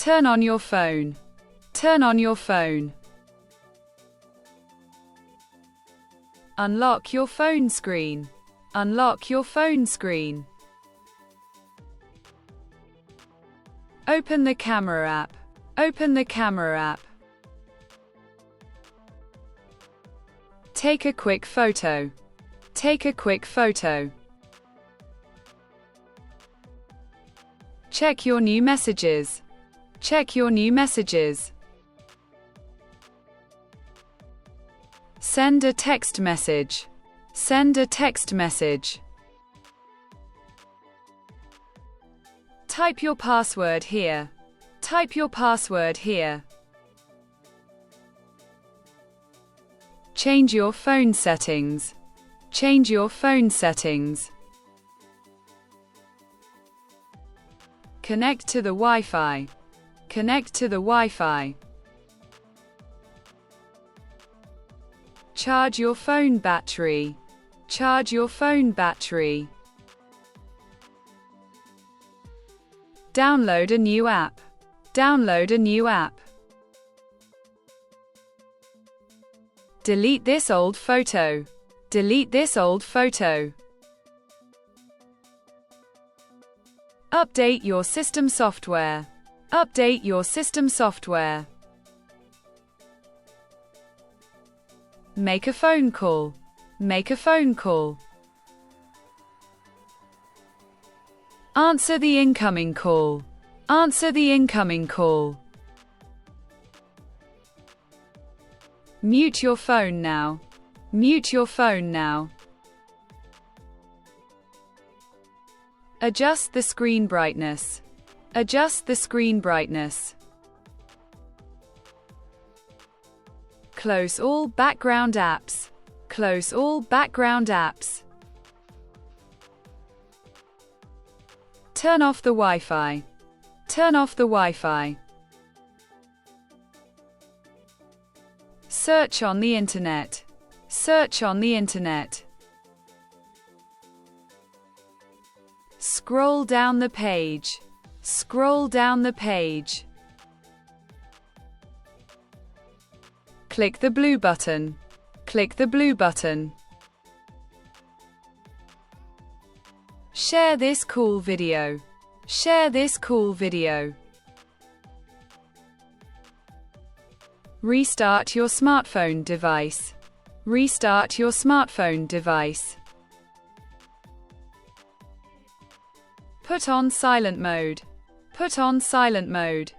Turn on your phone. Turn on your phone. Unlock your phone screen. Unlock your phone screen. Open the camera app. Open the camera app. Take a quick photo. Take a quick photo. Check your new messages. Check your new messages. Send a text message. Send a text message. Type your password here. Type your password here. Change your phone settings. Change your phone settings. Connect to the Wi-Fi. Connect to the Wi-Fi. Charge your phone battery. Charge your phone battery. Download a new app. Download a new app. Delete this old photo. Delete this old photo. Update your system software. Update your system software. Make a phone call. Make a phone call. Answer the incoming call. Answer the incoming call. Mute your phone now. Mute your phone now. Adjust the screen brightness. Adjust the screen brightness. Close all background apps. Close all background apps. Turn off the Wi-Fi. Turn off the Wi-Fi. Search on the internet. Search on the internet. Scroll down the page. Scroll down the page. Click the blue button. Click the blue button. Share this cool video. Share this cool video. Restart your smartphone device. Restart your smartphone device. Put on silent mode. Put on silent mode.